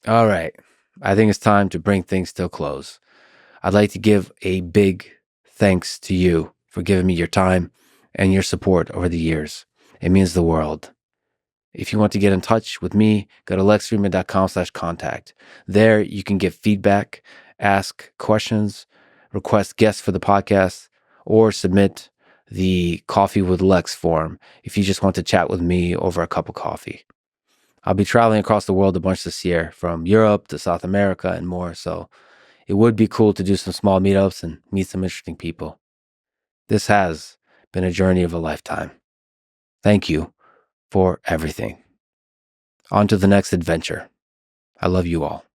All right. I think it's time to bring things to a close. I'd like to give a big thanks to you for giving me your time and your support over the years. It means the world. If you want to get in touch with me, go to lexfridman.com/contact. There you can give feedback, ask questions, request guests for the podcast, or submit the Coffee with Lex form if you just want to chat with me over a cup of coffee. I'll be traveling across the world a bunch this year, from Europe to South America and more, so it would be cool to do some small meetups and meet some interesting people. This has been a journey of a lifetime. Thank you for everything. On to the next adventure. I love you all.